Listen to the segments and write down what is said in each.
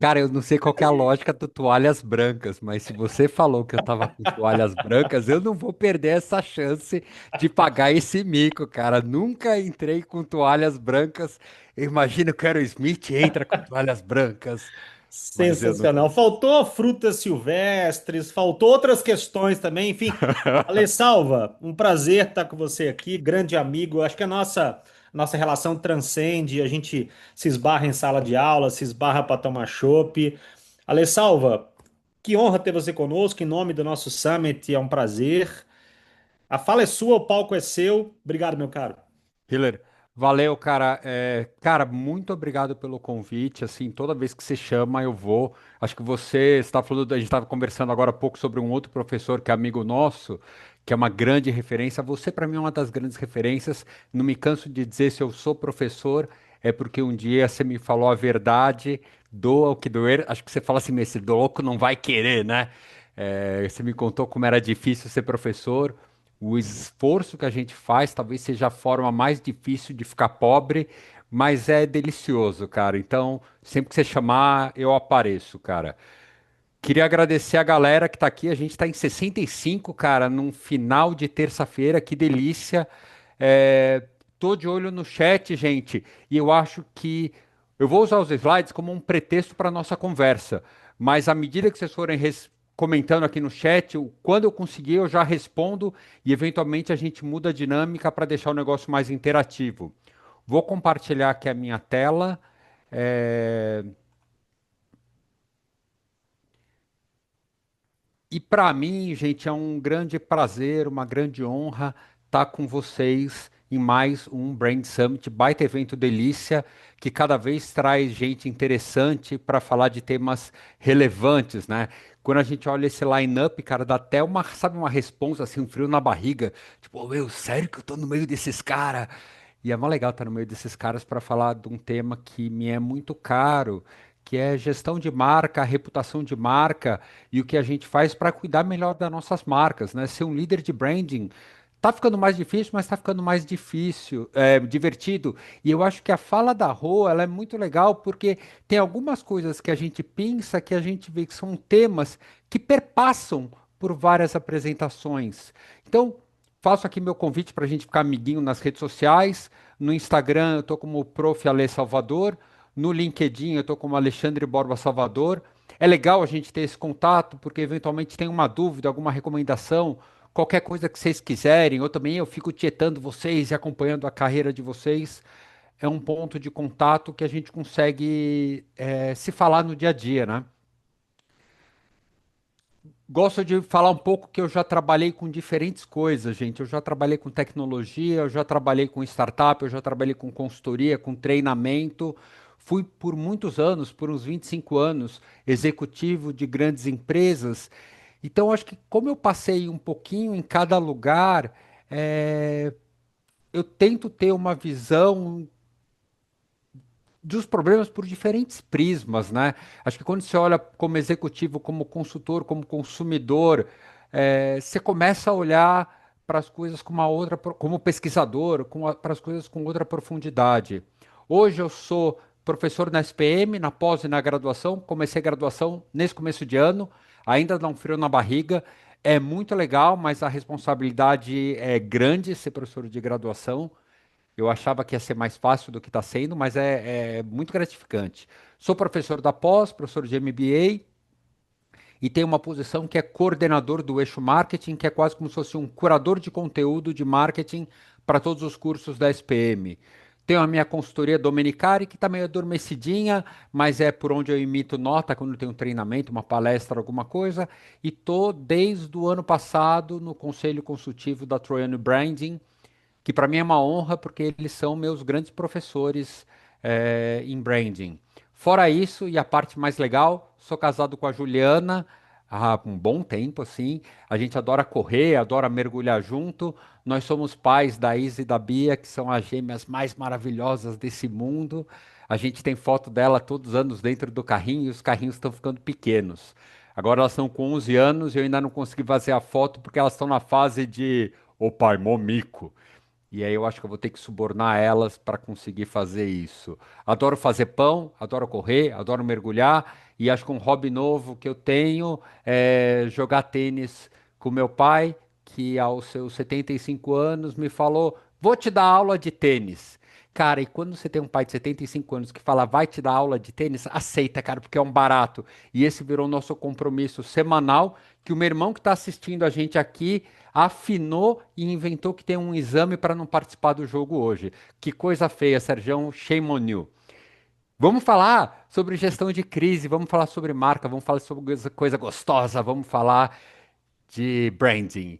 Cara, eu não sei qual que é a lógica do toalhas brancas, mas se você falou que eu tava com toalhas brancas, eu não vou perder essa chance de pagar esse mico, cara. Nunca entrei com toalhas brancas. Eu imagino que o Aerosmith entra com toalhas brancas, mas eu não. Sensacional. Faltou frutas silvestres, faltou outras questões também. Enfim, Ale Salva, um prazer estar com você aqui, grande amigo. Acho que a nossa relação transcende, a gente se esbarra em sala de aula, se esbarra para tomar chopp. Ale Salva, que honra ter você conosco. Em nome do nosso Summit, é um prazer. A fala é sua, o palco é seu. Obrigado, meu caro. Hiller, valeu, cara. Cara, muito obrigado pelo convite. Assim, toda vez que você chama, eu vou. Acho que você está falando, a gente estava conversando agora há pouco sobre um outro professor que é amigo nosso, que é uma grande referência. Você, para mim, é uma das grandes referências. Não me canso de dizer se eu sou professor, é porque um dia você me falou a verdade, doa o que doer. Acho que você fala assim, esse louco não vai querer, né? Você me contou como era difícil ser professor. O esforço que a gente faz talvez seja a forma mais difícil de ficar pobre, mas é delicioso, cara. Então, sempre que você chamar, eu apareço, cara. Queria agradecer a galera que tá aqui. A gente tá em 65, cara, num final de terça-feira. Que delícia. É, Tô de olho no chat, gente, e eu acho que eu vou usar os slides como um pretexto para nossa conversa, mas à medida que vocês forem comentando aqui no chat, quando eu conseguir, eu já respondo e eventualmente a gente muda a dinâmica para deixar o negócio mais interativo. Vou compartilhar aqui a minha tela. é, E para mim, gente, é um grande prazer, uma grande honra estar com vocês em mais um Brand Summit, baita evento delícia, que cada vez traz gente interessante para falar de temas relevantes, né? Quando a gente olha esse line-up, cara, dá até uma, sabe, uma responsa, assim, um frio na barriga. Tipo, meu, sério que eu tô no meio desses caras? E é mó legal estar no meio desses caras para falar de um tema que me é muito caro, que é gestão de marca, reputação de marca e o que a gente faz para cuidar melhor das nossas marcas, né? Ser um líder de branding tá ficando mais difícil, mas tá ficando mais difícil, divertido. E eu acho que a fala da Rô, ela é muito legal porque tem algumas coisas que a gente pensa, que a gente vê que são temas que perpassam por várias apresentações. Então, faço aqui meu convite para a gente ficar amiguinho nas redes sociais. No Instagram eu tô como Prof. Ale Salvador. No LinkedIn eu tô como Alexandre Borba Salvador. É legal a gente ter esse contato, porque eventualmente tem uma dúvida, alguma recomendação, qualquer coisa que vocês quiserem, ou também eu fico tietando vocês e acompanhando a carreira de vocês. É um ponto de contato que a gente consegue se falar no dia a dia, né? Gosto de falar um pouco que eu já trabalhei com diferentes coisas, gente. Eu já trabalhei com tecnologia, eu já trabalhei com startup, eu já trabalhei com consultoria, com treinamento. Fui por muitos anos, por uns 25 anos, executivo de grandes empresas. Então, acho que como eu passei um pouquinho em cada lugar, eu tento ter uma visão dos problemas por diferentes prismas, né? Acho que quando você olha como executivo, como consultor, como consumidor, você começa a olhar para as coisas com uma outra, como pesquisador, para as coisas com outra profundidade. Hoje eu sou professor na SPM, na pós e na graduação. Comecei a graduação nesse começo de ano, ainda dá um frio na barriga. É muito legal, mas a responsabilidade é grande ser professor de graduação. Eu achava que ia ser mais fácil do que está sendo, mas é muito gratificante. Sou professor da pós, professor de MBA, e tenho uma posição que é coordenador do eixo marketing, que é quase como se fosse um curador de conteúdo de marketing para todos os cursos da SPM. Tenho a minha consultoria Domenicari, que está meio adormecidinha, mas é por onde eu imito nota quando tem um treinamento, uma palestra, alguma coisa. E estou desde o ano passado no conselho consultivo da Troiano Branding, que para mim é uma honra porque eles são meus grandes professores em branding. Fora isso, e a parte mais legal, sou casado com a Juliana há um bom tempo, assim. A gente adora correr, adora mergulhar junto. Nós somos pais da Isa e da Bia, que são as gêmeas mais maravilhosas desse mundo. A gente tem foto dela todos os anos dentro do carrinho e os carrinhos estão ficando pequenos. Agora elas estão com 11 anos e eu ainda não consegui fazer a foto porque elas estão na fase de o pai, momico. E aí eu acho que eu vou ter que subornar elas para conseguir fazer isso. Adoro fazer pão, adoro correr, adoro mergulhar E acho que um hobby novo que eu tenho é jogar tênis com meu pai, que aos seus 75 anos me falou: vou te dar aula de tênis. Cara, e quando você tem um pai de 75 anos que fala, vai te dar aula de tênis, aceita, cara, porque é um barato. E esse virou nosso compromisso semanal, que o meu irmão que está assistindo a gente aqui afinou e inventou que tem um exame para não participar do jogo hoje. Que coisa feia, Sergião, shame on you. Vamos falar sobre gestão de crise, vamos falar sobre marca, vamos falar sobre coisa gostosa, vamos falar de branding.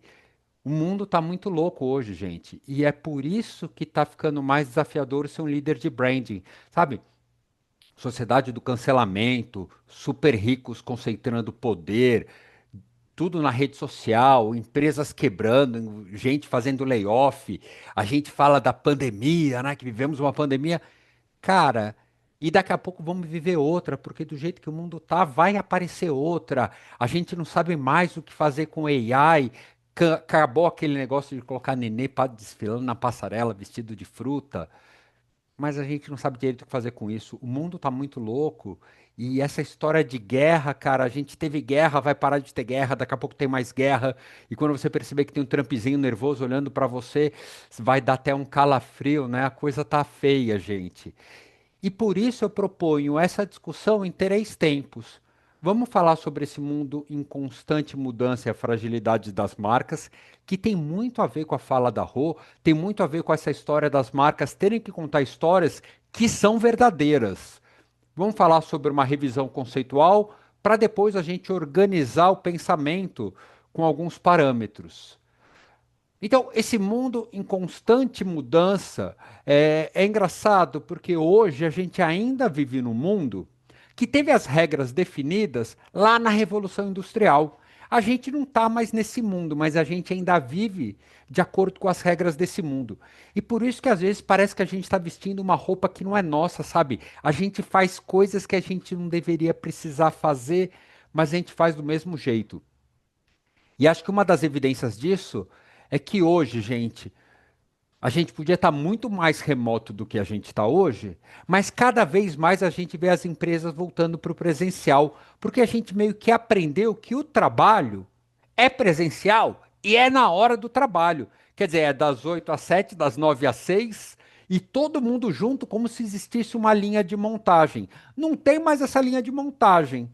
O mundo está muito louco hoje, gente, e é por isso que está ficando mais desafiador ser um líder de branding, sabe? Sociedade do cancelamento, super ricos concentrando poder, tudo na rede social, empresas quebrando, gente fazendo layoff. A gente fala da pandemia, né? Que vivemos uma pandemia. Cara, e daqui a pouco vamos viver outra, porque do jeito que o mundo tá, vai aparecer outra. A gente não sabe mais o que fazer com AI. Acabou aquele negócio de colocar nenê desfilando na passarela vestido de fruta, mas a gente não sabe direito o que fazer com isso. O mundo tá muito louco. E essa história de guerra, cara, a gente teve guerra, vai parar de ter guerra, daqui a pouco tem mais guerra. E quando você perceber que tem um Trumpzinho nervoso olhando pra você, vai dar até um calafrio, né? A coisa tá feia, gente. E por isso eu proponho essa discussão em três tempos. Vamos falar sobre esse mundo em constante mudança e a fragilidade das marcas, que tem muito a ver com a fala da Rô, tem muito a ver com essa história das marcas terem que contar histórias que são verdadeiras. Vamos falar sobre uma revisão conceitual para depois a gente organizar o pensamento com alguns parâmetros. Então, esse mundo em constante mudança é engraçado porque hoje a gente ainda vive num mundo que teve as regras definidas lá na Revolução Industrial. A gente não está mais nesse mundo, mas a gente ainda vive de acordo com as regras desse mundo. E por isso que às vezes parece que a gente está vestindo uma roupa que não é nossa, sabe? A gente faz coisas que a gente não deveria precisar fazer, mas a gente faz do mesmo jeito. E acho que uma das evidências disso é que hoje, gente, a gente podia estar muito mais remoto do que a gente está hoje, mas cada vez mais a gente vê as empresas voltando para o presencial, porque a gente meio que aprendeu que o trabalho é presencial e é na hora do trabalho. Quer dizer, é das 8 às 7, das 9 às 6, e todo mundo junto como se existisse uma linha de montagem. Não tem mais essa linha de montagem,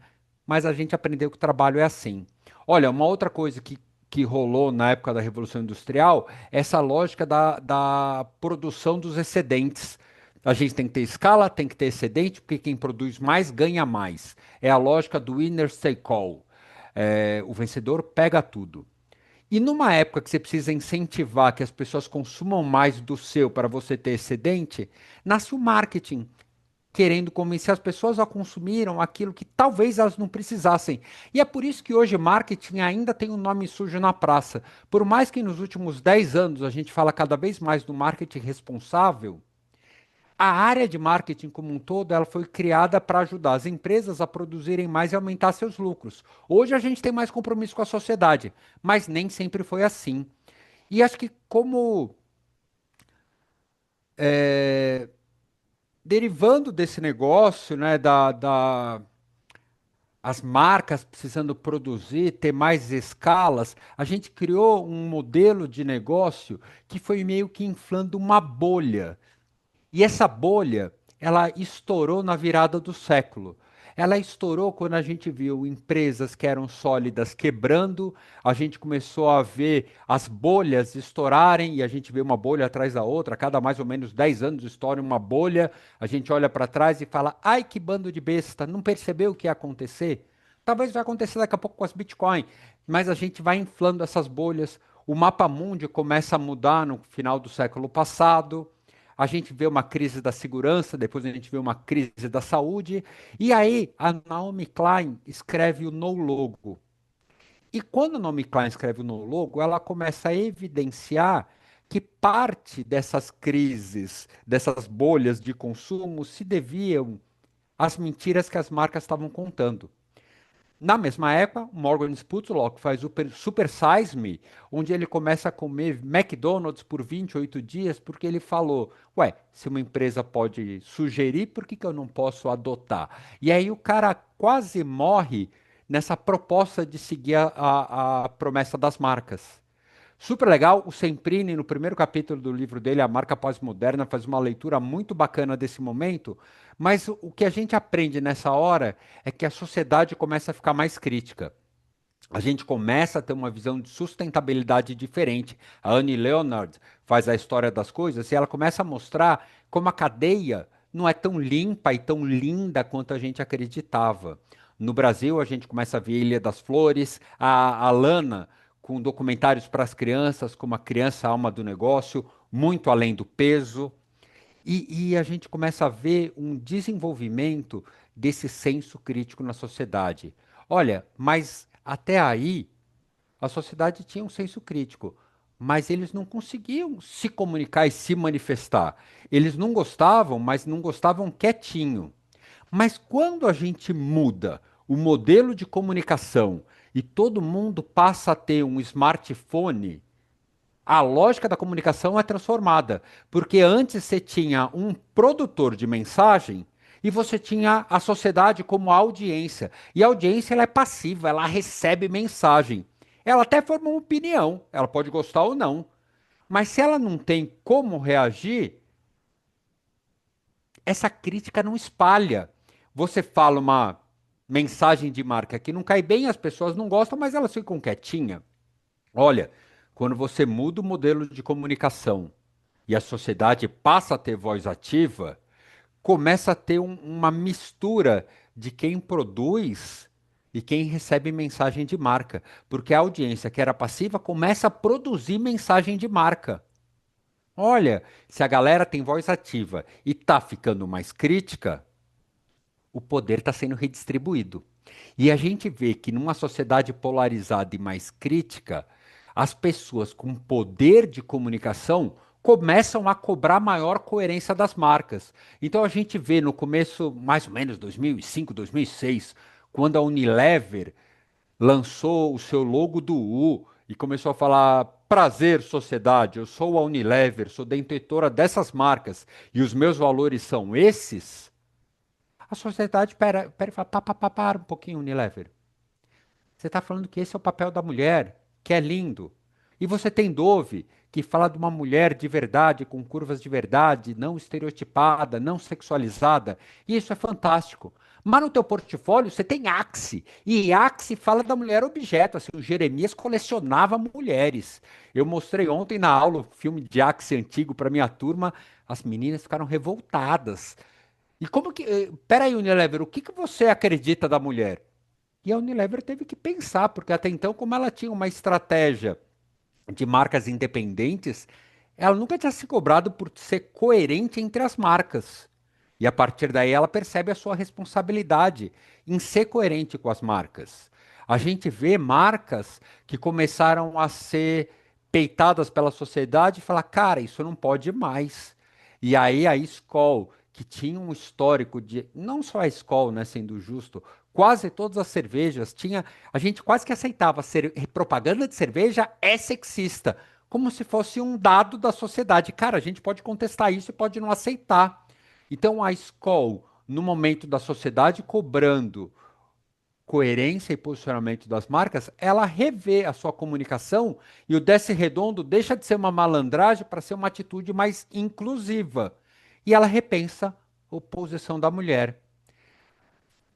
mas a gente aprendeu que o trabalho é assim. Olha, uma outra coisa que rolou na época da Revolução Industrial, é essa lógica da produção dos excedentes. A gente tem que ter escala, tem que ter excedente, porque quem produz mais ganha mais. É a lógica do winner take all. É, o vencedor pega tudo. E numa época que você precisa incentivar que as pessoas consumam mais do seu para você ter excedente, nasce o marketing querendo convencer as pessoas a consumiram aquilo que talvez elas não precisassem. E é por isso que hoje marketing ainda tem um nome sujo na praça. Por mais que nos últimos 10 anos a gente fala cada vez mais do marketing responsável, a área de marketing como um todo, ela foi criada para ajudar as empresas a produzirem mais e aumentar seus lucros. Hoje a gente tem mais compromisso com a sociedade, mas nem sempre foi assim. E acho que como derivando desse negócio, né, as marcas precisando produzir, ter mais escalas, a gente criou um modelo de negócio que foi meio que inflando uma bolha. E essa bolha, ela estourou na virada do século. Ela estourou quando a gente viu empresas que eram sólidas quebrando, a gente começou a ver as bolhas estourarem e a gente vê uma bolha atrás da outra, a cada mais ou menos 10 anos estoura uma bolha, a gente olha para trás e fala: ai, que bando de besta, não percebeu o que ia acontecer? Talvez vai acontecer daqui a pouco com as Bitcoin, mas a gente vai inflando essas bolhas. O mapa mundi começa a mudar no final do século passado. A gente vê uma crise da segurança, depois a gente vê uma crise da saúde, e aí a Naomi Klein escreve o No Logo. E quando a Naomi Klein escreve o No Logo, ela começa a evidenciar que parte dessas crises, dessas bolhas de consumo, se deviam às mentiras que as marcas estavam contando. Na mesma época, o Morgan Spurlock faz o Super Size Me, onde ele começa a comer McDonald's por 28 dias, porque ele falou, ué, se uma empresa pode sugerir, por que que eu não posso adotar? E aí o cara quase morre nessa proposta de seguir a promessa das marcas. Super legal, o Semprini, no primeiro capítulo do livro dele, A Marca Pós-Moderna, faz uma leitura muito bacana desse momento, mas o que a gente aprende nessa hora é que a sociedade começa a ficar mais crítica. A gente começa a ter uma visão de sustentabilidade diferente. A Annie Leonard faz a história das coisas e ela começa a mostrar como a cadeia não é tão limpa e tão linda quanto a gente acreditava. No Brasil, a gente começa a ver Ilha das Flores, a Lana com documentários para as crianças, como a criança alma do negócio, muito além do peso. E a gente começa a ver um desenvolvimento desse senso crítico na sociedade. Olha, mas até aí a sociedade tinha um senso crítico, mas eles não conseguiam se comunicar e se manifestar. Eles não gostavam, mas não gostavam quietinho. Mas quando a gente muda o modelo de comunicação e todo mundo passa a ter um smartphone, a lógica da comunicação é transformada, porque antes você tinha um produtor de mensagem e você tinha a sociedade como audiência. E a audiência ela é passiva, ela recebe mensagem. Ela até forma uma opinião, ela pode gostar ou não. Mas se ela não tem como reagir, essa crítica não espalha. Você fala uma mensagem de marca que não cai bem, as pessoas não gostam, mas elas ficam quietinhas. Olha, quando você muda o modelo de comunicação e a sociedade passa a ter voz ativa, começa a ter uma mistura de quem produz e quem recebe mensagem de marca, porque a audiência que era passiva começa a produzir mensagem de marca. Olha, se a galera tem voz ativa e está ficando mais crítica, o poder está sendo redistribuído. E a gente vê que numa sociedade polarizada e mais crítica, as pessoas com poder de comunicação começam a cobrar maior coerência das marcas. Então a gente vê no começo, mais ou menos 2005, 2006, quando a Unilever lançou o seu logo do U e começou a falar: prazer, sociedade, eu sou a Unilever, sou detentora dessas marcas e os meus valores são esses. A sociedade pera e fala, para um pouquinho, Unilever. Você está falando que esse é o papel da mulher, que é lindo. E você tem Dove, que fala de uma mulher de verdade, com curvas de verdade, não estereotipada, não sexualizada. E isso é fantástico. Mas no teu portfólio você tem Axe. E Axe fala da mulher objeto. Assim, o Jeremias colecionava mulheres. Eu mostrei ontem na aula o filme de Axe antigo para minha turma. As meninas ficaram revoltadas. E como que. Peraí, Unilever, o que que você acredita da mulher? E a Unilever teve que pensar, porque até então, como ela tinha uma estratégia de marcas independentes, ela nunca tinha se cobrado por ser coerente entre as marcas. E a partir daí ela percebe a sua responsabilidade em ser coerente com as marcas. A gente vê marcas que começaram a ser peitadas pela sociedade e falar, cara, isso não pode mais. E aí a Skol, que tinha um histórico de, não só a Skol, né, sendo justo, quase todas as cervejas tinha, a gente quase que aceitava ser propaganda de cerveja é sexista, como se fosse um dado da sociedade. Cara, a gente pode contestar isso e pode não aceitar. Então a Skol, no momento da sociedade cobrando coerência e posicionamento das marcas, ela revê a sua comunicação e o Desce Redondo deixa de ser uma malandragem para ser uma atitude mais inclusiva. E ela repensa a posição da mulher.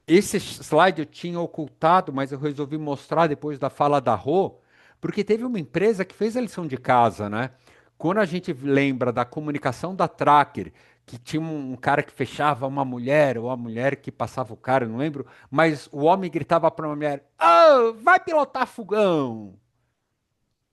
Esse slide eu tinha ocultado, mas eu resolvi mostrar depois da fala da Rô, porque teve uma empresa que fez a lição de casa, né? Quando a gente lembra da comunicação da Tracker, que tinha um cara que fechava uma mulher, ou a mulher que passava o cara, eu não lembro, mas o homem gritava para a mulher: "Ah, vai pilotar fogão!"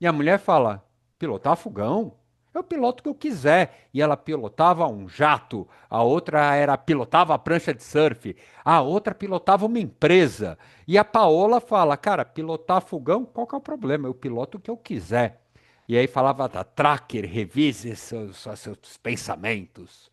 E a mulher fala: pilotar fogão? Eu piloto o que eu quiser. E ela pilotava um jato, a outra era pilotava a prancha de surf, a outra pilotava uma empresa. E a Paola fala: cara, pilotar fogão, qual que é o problema? Eu piloto o que eu quiser. E aí falava da Tracker, revise seus pensamentos.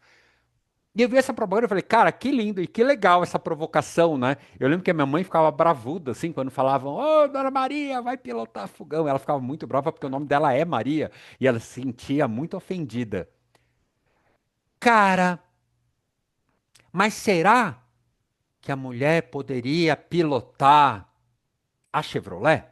E eu vi essa propaganda e falei, cara, que lindo e que legal essa provocação, né? Eu lembro que a minha mãe ficava bravuda, assim, quando falavam, ô, Dona Maria, vai pilotar fogão. Ela ficava muito brava porque o nome dela é Maria e ela se sentia muito ofendida. Cara, mas será que a mulher poderia pilotar a Chevrolet?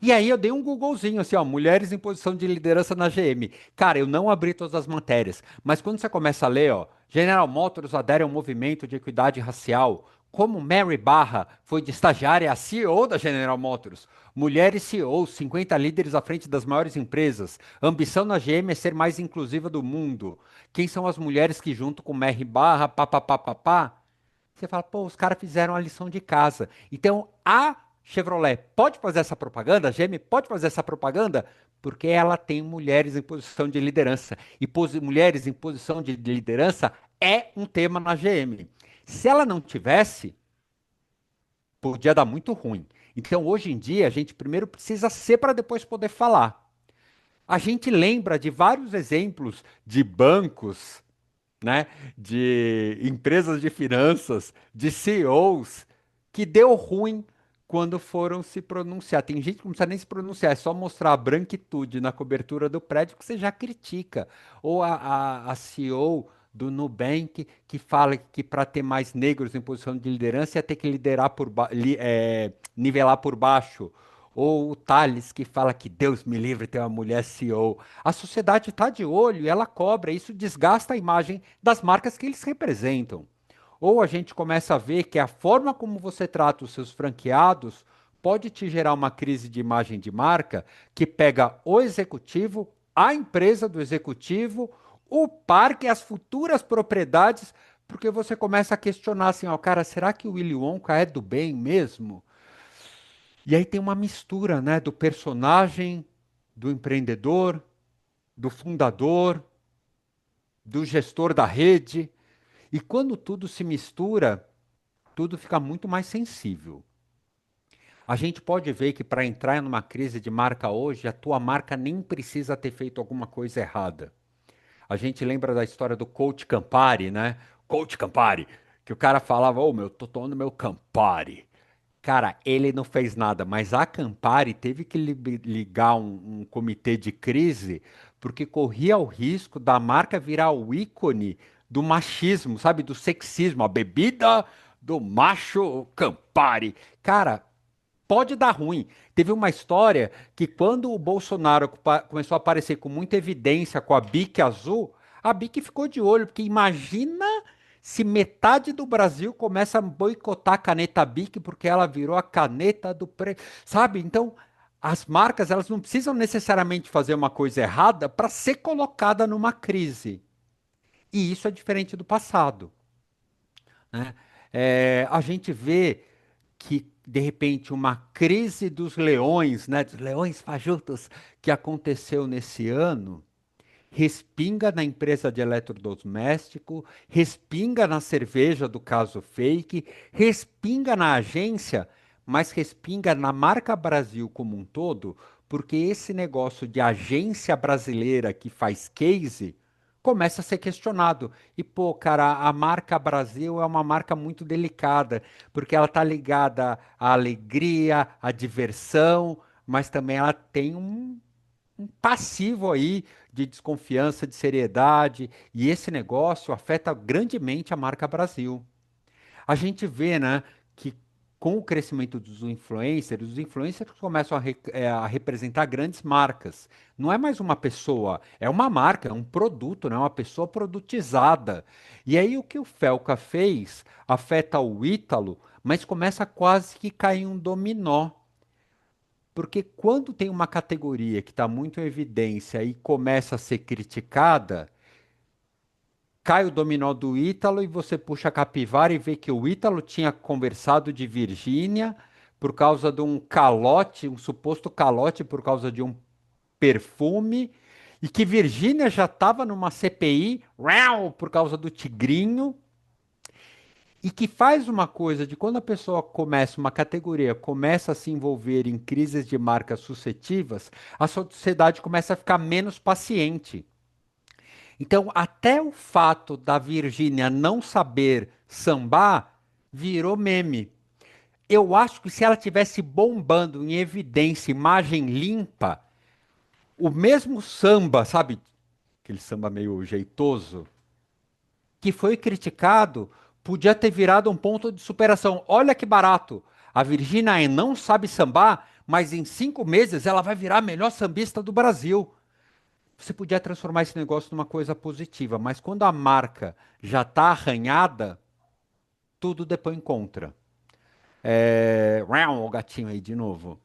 E aí eu dei um Googlezinho assim, ó, mulheres em posição de liderança na GM. Cara, eu não abri todas as matérias, mas quando você começa a ler, ó, General Motors adere ao movimento de equidade racial. Como Mary Barra foi de estagiária a CEO da General Motors. Mulheres CEOs, 50 líderes à frente das maiores empresas. Ambição na GM é ser mais inclusiva do mundo. Quem são as mulheres que junto com Mary Barra, papapá, você fala, pô, os caras fizeram a lição de casa. Então, a Chevrolet pode fazer essa propaganda, a GM pode fazer essa propaganda, porque ela tem mulheres em posição de liderança. E mulheres em posição de liderança é um tema na GM. Se ela não tivesse, podia dar muito ruim. Então, hoje em dia, a gente primeiro precisa ser para depois poder falar. A gente lembra de vários exemplos de bancos, né, de empresas de finanças, de CEOs, que deu ruim quando foram se pronunciar. Tem gente que não precisa nem se pronunciar, é só mostrar a branquitude na cobertura do prédio que você já critica. Ou a CEO do Nubank que fala que para ter mais negros em posição de liderança ia ter que liderar nivelar por baixo. Ou o Thales que fala que Deus me livre ter uma mulher CEO. A sociedade está de olho e ela cobra, isso desgasta a imagem das marcas que eles representam. Ou a gente começa a ver que a forma como você trata os seus franqueados pode te gerar uma crise de imagem de marca que pega o executivo, a empresa do executivo, o parque, as futuras propriedades, porque você começa a questionar assim, ó, cara, será que o Willy Wonka é do bem mesmo? E aí tem uma mistura, né, do personagem, do empreendedor, do fundador, do gestor da rede. E quando tudo se mistura, tudo fica muito mais sensível. A gente pode ver que para entrar numa crise de marca hoje, a tua marca nem precisa ter feito alguma coisa errada. A gente lembra da história do Coach Campari, né? Coach Campari, que o cara falava, ô meu, tô tomando meu Campari. Cara, ele não fez nada, mas a Campari teve que ligar um comitê de crise porque corria o risco da marca virar o ícone do machismo, sabe? Do sexismo, a bebida do macho Campari. Cara, pode dar ruim. Teve uma história que quando o Bolsonaro começou a aparecer com muita evidência com a Bic azul, a Bic ficou de olho, porque imagina se metade do Brasil começa a boicotar a caneta Bic porque ela virou a caneta do sabe? Então, as marcas, elas não precisam necessariamente fazer uma coisa errada para ser colocada numa crise. E isso é diferente do passado, né? A gente vê que, de repente, uma crise dos leões, né, dos leões fajutos que aconteceu nesse ano, respinga na empresa de eletrodoméstico, respinga na cerveja do caso Fake, respinga na agência, mas respinga na marca Brasil como um todo, porque esse negócio de agência brasileira que faz case começa a ser questionado. E, pô, cara, a marca Brasil é uma marca muito delicada, porque ela está ligada à alegria, à diversão, mas também ela tem um passivo aí de desconfiança, de seriedade, e esse negócio afeta grandemente a marca Brasil. A gente vê, né, que com o crescimento dos influencers, os influencers começam a representar grandes marcas. Não é mais uma pessoa, é uma marca, é um produto, né, uma pessoa produtizada. E aí o que o Felca fez afeta o Ítalo, mas começa a quase que cair um dominó. Porque quando tem uma categoria que está muito em evidência e começa a ser criticada, cai o dominó do Ítalo e você puxa a capivara e vê que o Ítalo tinha conversado de Virgínia por causa de um calote, um suposto calote por causa de um perfume, e que Virgínia já estava numa CPI, rau, por causa do tigrinho, e que faz uma coisa de quando a pessoa começa, uma categoria começa a se envolver em crises de marcas sucessivas, a sociedade começa a ficar menos paciente. Então, até o fato da Virgínia não saber sambar virou meme. Eu acho que se ela tivesse bombando em evidência, imagem limpa, o mesmo samba, sabe? Aquele samba meio jeitoso, que foi criticado, podia ter virado um ponto de superação. Olha que barato. A Virgínia não sabe sambar, mas em 5 meses ela vai virar a melhor sambista do Brasil. Você podia transformar esse negócio numa coisa positiva, mas quando a marca já está arranhada, tudo depois contra. O gatinho aí de novo.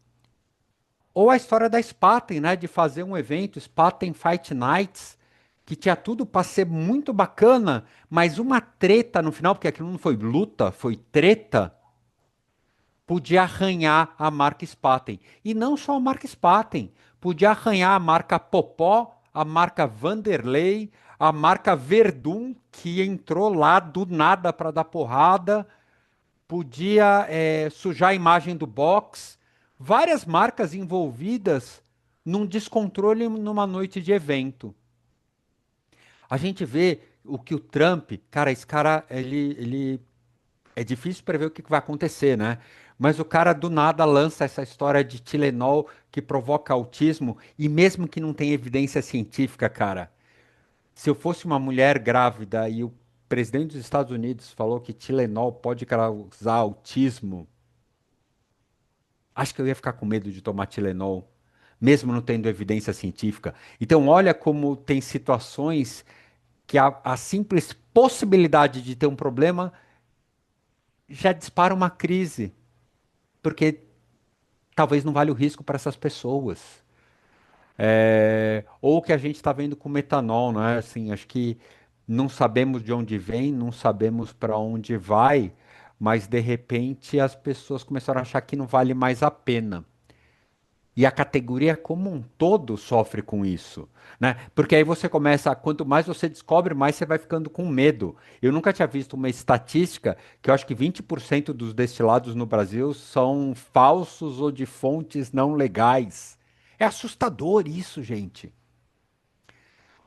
Ou a história da Spaten, né? De fazer um evento, Spaten Fight Nights, que tinha tudo para ser muito bacana, mas uma treta no final, porque aquilo não foi luta, foi treta, podia arranhar a marca Spaten. E não só a marca Spaten, podia arranhar a marca Popó, a marca Vanderlei, a marca Verdun, que entrou lá do nada para dar porrada, podia sujar a imagem do box, várias marcas envolvidas num descontrole numa noite de evento. A gente vê o que o Trump, cara, esse cara, ele é difícil prever o que vai acontecer, né? Mas o cara do nada lança essa história de Tilenol que provoca autismo e mesmo que não tenha evidência científica, cara, se eu fosse uma mulher grávida e o presidente dos Estados Unidos falou que Tilenol pode causar autismo, acho que eu ia ficar com medo de tomar Tilenol, mesmo não tendo evidência científica. Então, olha como tem situações que a simples possibilidade de ter um problema já dispara uma crise, porque talvez não vale o risco para essas pessoas. Ou o que a gente está vendo com metanol, não é? Assim, acho que não sabemos de onde vem, não sabemos para onde vai, mas de repente as pessoas começaram a achar que não vale mais a pena. E a categoria como um todo sofre com isso, né? Porque aí você começa, quanto mais você descobre, mais você vai ficando com medo. Eu nunca tinha visto uma estatística que eu acho que 20% dos destilados no Brasil são falsos ou de fontes não legais. É assustador isso, gente.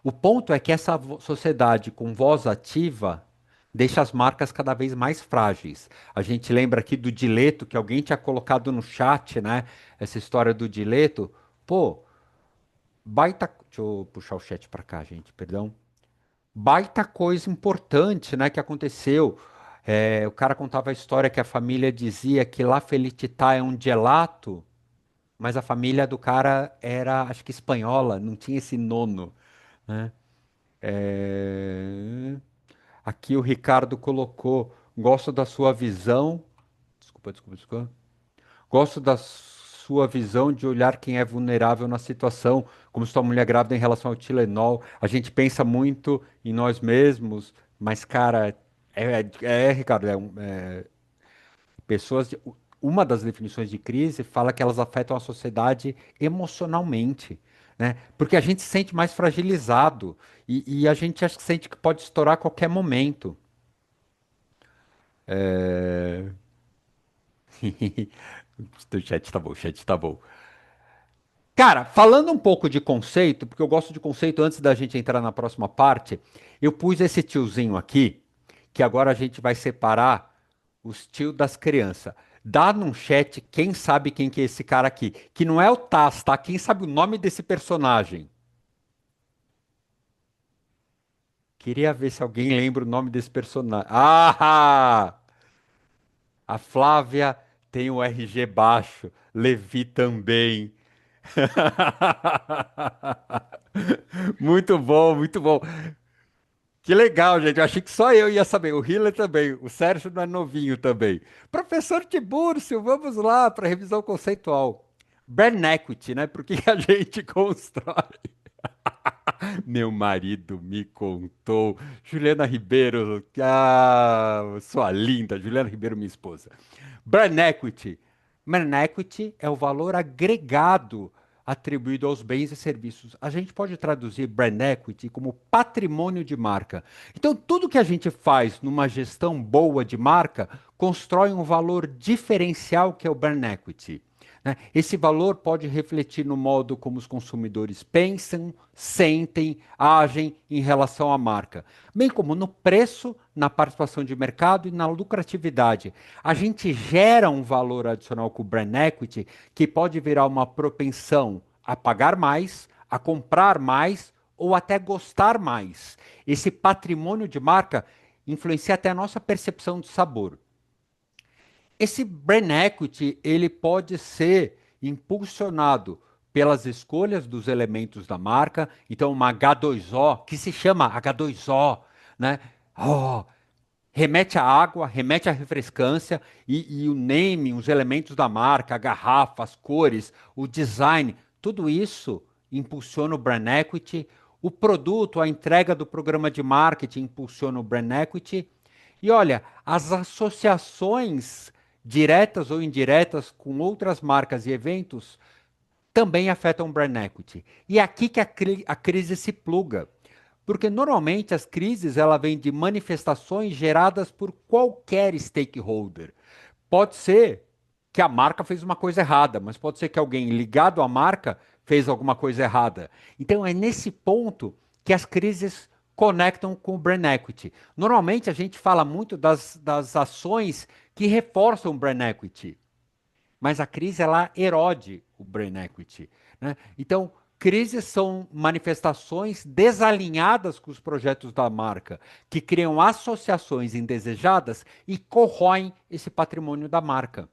O ponto é que essa sociedade com voz ativa deixa as marcas cada vez mais frágeis. A gente lembra aqui do Dileto, que alguém tinha colocado no chat, né? Essa história do Dileto. Pô, baita. Deixa eu puxar o chat para cá, gente, perdão. Baita coisa importante, né, que aconteceu. O cara contava a história que a família dizia que La Felicità é um gelato, mas a família do cara era, acho que espanhola, não tinha esse nono, né? É, Aqui o Ricardo colocou, gosto da sua visão. Desculpa. Gosto da sua visão de olhar quem é vulnerável na situação, como sua mulher grávida em relação ao Tilenol. A gente pensa muito em nós mesmos, mas, cara, Ricardo, pessoas. Uma das definições de crise fala que elas afetam a sociedade emocionalmente, né? Porque a gente se sente mais fragilizado e a gente acha que sente que pode estourar a qualquer momento. É... O chat tá bom, o chat tá bom. Cara, falando um pouco de conceito, porque eu gosto de conceito antes da gente entrar na próxima parte, eu pus esse tiozinho aqui, que agora a gente vai separar os tios das crianças. Dá num chat quem sabe quem que é esse cara aqui, que não é o Taz, tá? Quem sabe o nome desse personagem? Queria ver se alguém lembra o nome desse personagem. Ah! A Flávia tem o RG baixo, Levi também. Muito bom, muito bom. Que legal, gente. Eu achei que só eu ia saber. O Hiller também. O Sérgio não é novinho também. Professor Tibúrcio, vamos lá para a revisão conceitual. Brand equity, né? Por que que a gente constrói? Meu marido me contou. Juliana Ribeiro, sua linda. Juliana Ribeiro, minha esposa. Brand equity. Brand equity é o valor agregado atribuído aos bens e serviços. A gente pode traduzir brand equity como patrimônio de marca. Então, tudo que a gente faz numa gestão boa de marca constrói um valor diferencial que é o brand equity. né? Esse valor pode refletir no modo como os consumidores pensam, sentem, agem em relação à marca, bem como no preço, na participação de mercado e na lucratividade. A gente gera um valor adicional com o brand equity que pode virar uma propensão a pagar mais, a comprar mais ou até gostar mais. Esse patrimônio de marca influencia até a nossa percepção de sabor. Esse brand equity, ele pode ser impulsionado pelas escolhas dos elementos da marca. Então, uma H2O, que se chama H2O, né? Oh, remete à água, remete à refrescância e o name, os elementos da marca, a garrafa, as cores, o design, tudo isso impulsiona o brand equity. O produto, a entrega do programa de marketing impulsiona o brand equity. E olha, as associações diretas ou indiretas com outras marcas e eventos também afetam o brand equity. E é aqui que a crise se pluga. Porque normalmente as crises ela vêm de manifestações geradas por qualquer stakeholder. Pode ser que a marca fez uma coisa errada, mas pode ser que alguém ligado à marca fez alguma coisa errada. Então é nesse ponto que as crises conectam com o brand equity. Normalmente a gente fala muito das ações que reforçam o brand equity, mas a crise ela erode o brand equity, né? Então, crises são manifestações desalinhadas com os projetos da marca, que criam associações indesejadas e corroem esse patrimônio da marca.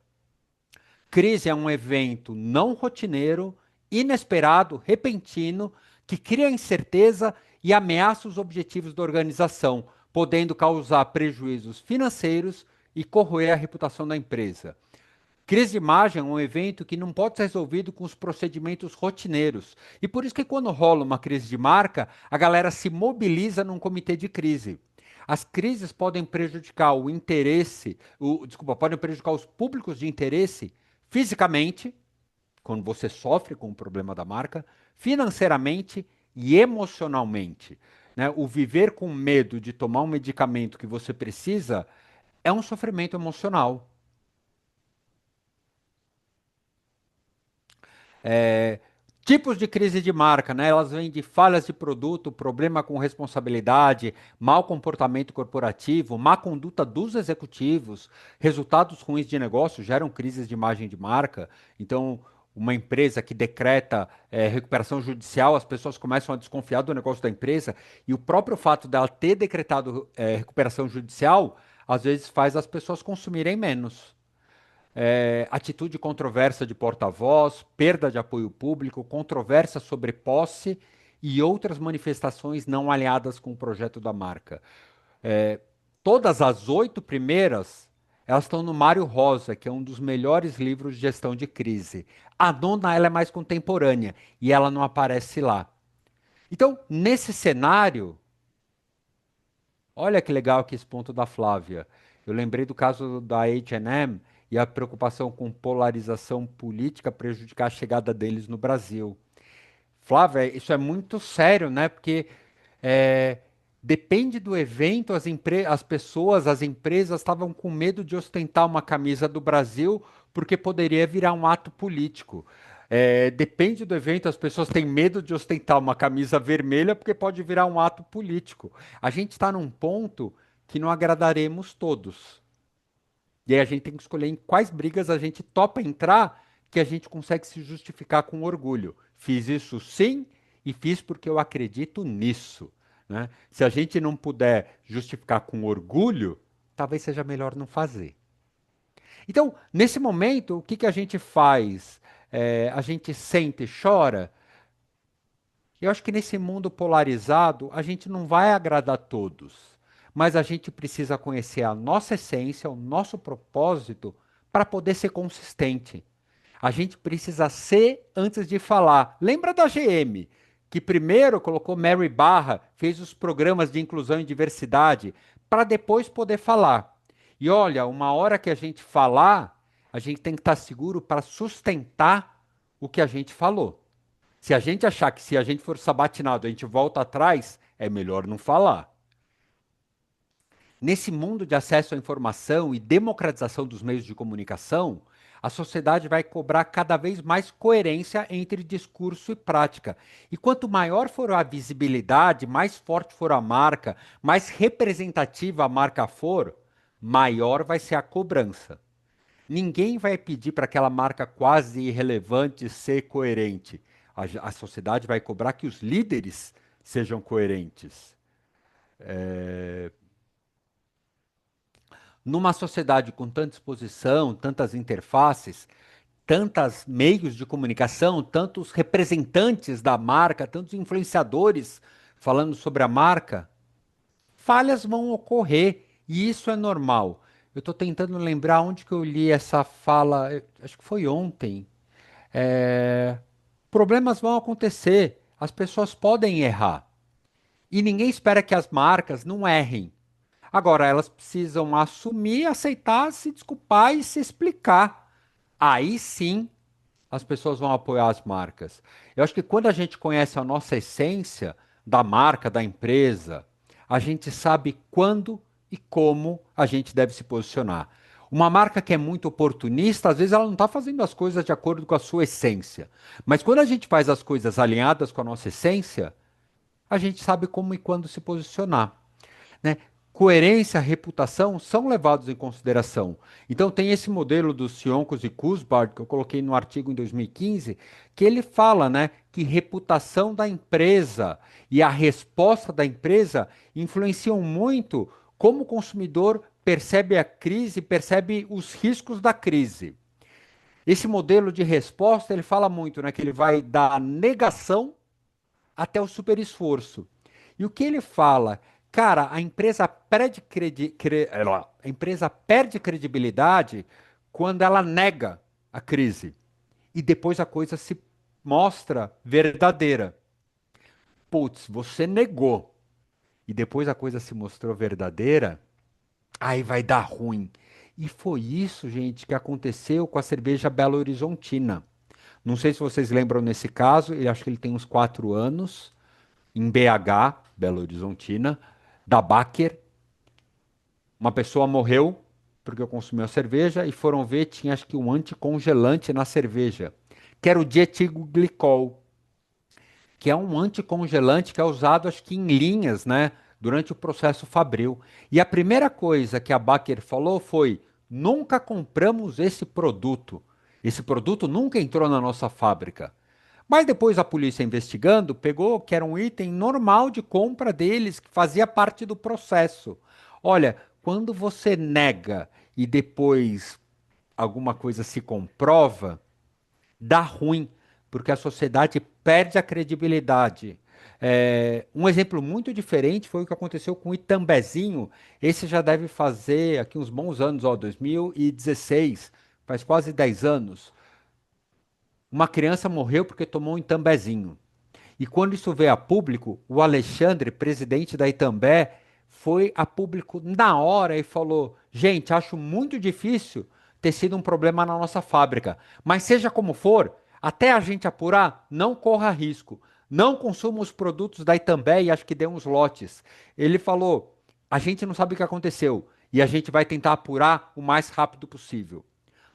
Crise é um evento não rotineiro, inesperado, repentino, que cria incerteza e ameaça os objetivos da organização, podendo causar prejuízos financeiros e corroer a reputação da empresa. Crise de imagem é um evento que não pode ser resolvido com os procedimentos rotineiros. E por isso que quando rola uma crise de marca, a galera se mobiliza num comitê de crise. As crises podem prejudicar o interesse, podem prejudicar os públicos de interesse fisicamente, quando você sofre com o problema da marca, financeiramente e emocionalmente. Né? O viver com medo de tomar um medicamento que você precisa é um sofrimento emocional. É, tipos de crise de marca, né? Elas vêm de falhas de produto, problema com responsabilidade, mau comportamento corporativo, má conduta dos executivos, resultados ruins de negócio geram crises de imagem de marca. Então, uma empresa que decreta recuperação judicial, as pessoas começam a desconfiar do negócio da empresa e o próprio fato dela ter decretado recuperação judicial, às vezes faz as pessoas consumirem menos. Atitude controversa de porta-voz, perda de apoio público, controvérsia sobre posse e outras manifestações não alinhadas com o projeto da marca. É, todas as 8 primeiras, elas estão no Mário Rosa, que é um dos melhores livros de gestão de crise. A nona, ela é mais contemporânea e ela não aparece lá. Então, nesse cenário, olha que legal aqui esse ponto da Flávia. Eu lembrei do caso da H&M e a preocupação com polarização política prejudicar a chegada deles no Brasil. Flávia, isso é muito sério, né? Porque é, depende do evento, as pessoas, as empresas estavam com medo de ostentar uma camisa do Brasil porque poderia virar um ato político. Depende do evento, as pessoas têm medo de ostentar uma camisa vermelha porque pode virar um ato político. A gente está num ponto que não agradaremos todos. E aí a gente tem que escolher em quais brigas a gente topa entrar que a gente consegue se justificar com orgulho. Fiz isso sim e fiz porque eu acredito nisso. Né? Se a gente não puder justificar com orgulho, talvez seja melhor não fazer. Então, nesse momento, o que, que a gente faz? A gente sente e chora? Eu acho que nesse mundo polarizado, a gente não vai agradar todos, mas a gente precisa conhecer a nossa essência, o nosso propósito, para poder ser consistente. A gente precisa ser antes de falar. Lembra da GM, que primeiro colocou Mary Barra, fez os programas de inclusão e diversidade, para depois poder falar. E olha, uma hora que a gente falar, a gente tem que estar seguro para sustentar o que a gente falou. Se a gente achar que se a gente for sabatinado, a gente volta atrás, é melhor não falar. Nesse mundo de acesso à informação e democratização dos meios de comunicação, a sociedade vai cobrar cada vez mais coerência entre discurso e prática. E quanto maior for a visibilidade, mais forte for a marca, mais representativa a marca for, maior vai ser a cobrança. Ninguém vai pedir para aquela marca quase irrelevante ser coerente. A sociedade vai cobrar que os líderes sejam coerentes. Numa sociedade com tanta exposição, tantas interfaces, tantos meios de comunicação, tantos representantes da marca, tantos influenciadores falando sobre a marca, falhas vão ocorrer e isso é normal. Eu estou tentando lembrar onde que eu li essa fala, acho que foi ontem. É, problemas vão acontecer, as pessoas podem errar e ninguém espera que as marcas não errem. Agora, elas precisam assumir, aceitar, se desculpar e se explicar. Aí sim as pessoas vão apoiar as marcas. Eu acho que quando a gente conhece a nossa essência da marca, da empresa, a gente sabe quando e como a gente deve se posicionar. Uma marca que é muito oportunista, às vezes ela não está fazendo as coisas de acordo com a sua essência. Mas quando a gente faz as coisas alinhadas com a nossa essência, a gente sabe como e quando se posicionar, né? Coerência, reputação são levados em consideração. Então tem esse modelo dos Sionkos e Kussbard, que eu coloquei no artigo em 2015, que ele fala, né, que reputação da empresa e a resposta da empresa influenciam muito como o consumidor percebe a crise, percebe os riscos da crise. Esse modelo de resposta, ele fala muito, né, que ele vai da negação até o super esforço. E o que ele fala? Cara, a empresa perde credibilidade quando ela nega a crise. E depois a coisa se mostra verdadeira. Putz, você negou. E depois a coisa se mostrou verdadeira, aí vai dar ruim. E foi isso, gente, que aconteceu com a cerveja Belo Horizontina. Não sei se vocês lembram nesse caso, eu acho que ele tem uns 4 anos em BH, Belo Horizontina, da Baker. Uma pessoa morreu porque consumiu a cerveja e foram ver, tinha acho que um anticongelante na cerveja, que era o dietilglicol, que é um anticongelante que é usado acho que em linhas, né, durante o processo fabril. E a primeira coisa que a Baker falou foi: nunca compramos esse produto. Esse produto nunca entrou na nossa fábrica. Mas depois a polícia investigando, pegou que era um item normal de compra deles, que fazia parte do processo. Olha, quando você nega e depois alguma coisa se comprova, dá ruim, porque a sociedade perde a credibilidade. Um exemplo muito diferente foi o que aconteceu com o Itambezinho. Esse já deve fazer aqui uns bons anos, ó, 2016, faz quase 10 anos. Uma criança morreu porque tomou um Itambezinho. E quando isso veio a público, o Alexandre, presidente da Itambé, foi a público na hora e falou: gente, acho muito difícil ter sido um problema na nossa fábrica, mas seja como for, até a gente apurar, não corra risco. Não consuma os produtos da Itambé e acho que dê uns lotes. Ele falou: a gente não sabe o que aconteceu e a gente vai tentar apurar o mais rápido possível.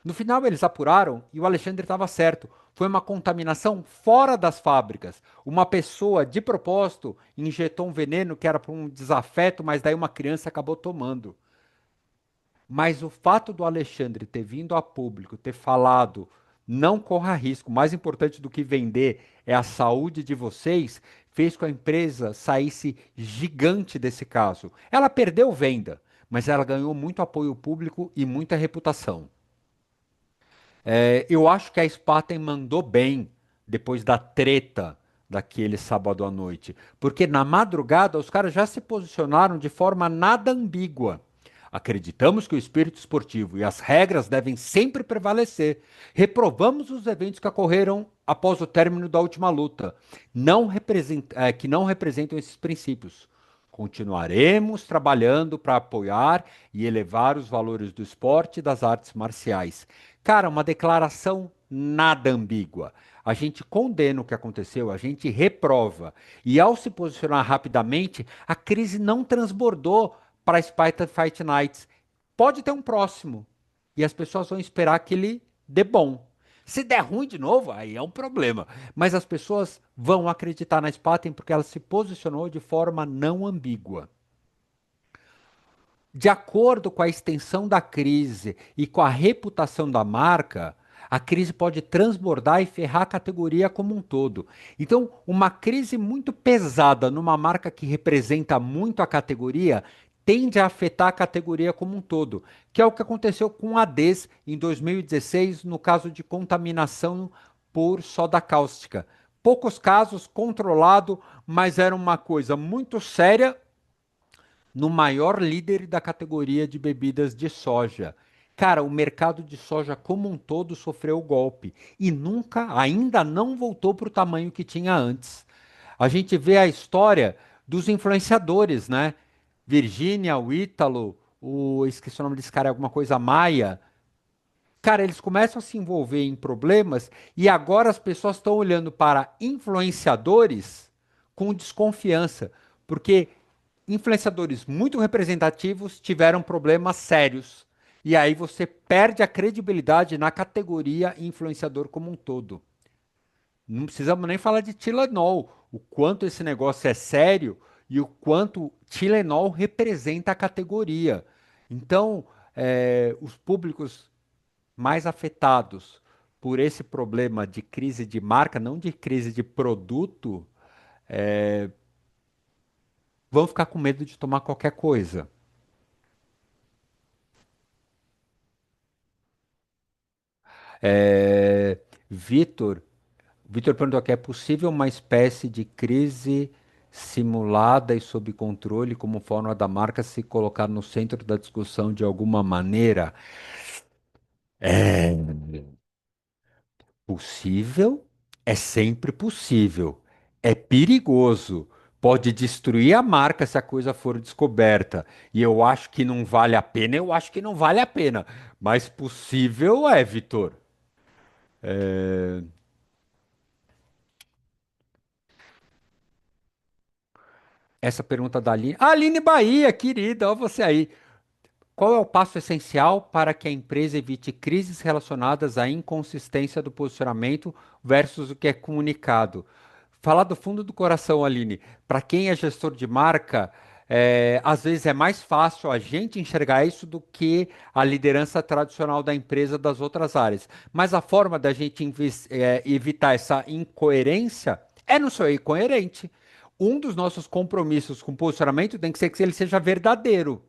No final, eles apuraram e o Alexandre estava certo. Foi uma contaminação fora das fábricas. Uma pessoa, de propósito, injetou um veneno que era para um desafeto, mas daí uma criança acabou tomando. Mas o fato do Alexandre ter vindo a público, ter falado, não corra risco, mais importante do que vender é a saúde de vocês, fez com que a empresa saísse gigante desse caso. Ela perdeu venda, mas ela ganhou muito apoio público e muita reputação. Eu acho que a Spaten mandou bem depois da treta daquele sábado à noite, porque na madrugada os caras já se posicionaram de forma nada ambígua. Acreditamos que o espírito esportivo e as regras devem sempre prevalecer. Reprovamos os eventos que ocorreram após o término da última luta, que não representam esses princípios. Continuaremos trabalhando para apoiar e elevar os valores do esporte e das artes marciais. Cara, uma declaração nada ambígua. A gente condena o que aconteceu, a gente reprova. E ao se posicionar rapidamente, a crise não transbordou para Spider Fight Nights. Pode ter um próximo. E as pessoas vão esperar que ele dê bom. Se der ruim de novo, aí é um problema. Mas as pessoas vão acreditar na Spaten porque ela se posicionou de forma não ambígua. De acordo com a extensão da crise e com a reputação da marca, a crise pode transbordar e ferrar a categoria como um todo. Então, uma crise muito pesada numa marca que representa muito a categoria tende a afetar a categoria como um todo, que é o que aconteceu com a Ades em 2016, no caso de contaminação por soda cáustica. Poucos casos, controlado, mas era uma coisa muito séria no maior líder da categoria de bebidas de soja. Cara, o mercado de soja como um todo sofreu o golpe e nunca, ainda não voltou para o tamanho que tinha antes. A gente vê a história dos influenciadores, né? Virgínia, o Ítalo, esqueci o nome desse cara, alguma coisa Maia. Cara, eles começam a se envolver em problemas e agora as pessoas estão olhando para influenciadores com desconfiança, porque influenciadores muito representativos tiveram problemas sérios. E aí você perde a credibilidade na categoria influenciador como um todo. Não precisamos nem falar de Tilenol, o quanto esse negócio é sério e o quanto Tilenol representa a categoria. Então, os públicos mais afetados por esse problema de crise de marca, não de crise de produto, vão ficar com medo de tomar qualquer coisa. É, Vitor, Vitor perguntou aqui, é possível uma espécie de crise simulada e sob controle como forma da marca se colocar no centro da discussão de alguma maneira? É possível, é sempre possível. É perigoso. Pode destruir a marca se a coisa for descoberta. E eu acho que não vale a pena, eu acho que não vale a pena. Mas possível é, Vitor. Essa pergunta da Aline. Aline Bahia, querida, olha você aí. Qual é o passo essencial para que a empresa evite crises relacionadas à inconsistência do posicionamento versus o que é comunicado? Falar do fundo do coração, Aline. Para quem é gestor de marca, às vezes é mais fácil a gente enxergar isso do que a liderança tradicional da empresa das outras áreas. Mas a forma da gente evitar essa incoerência é não ser incoerente. Um dos nossos compromissos com o posicionamento tem que ser que ele seja verdadeiro.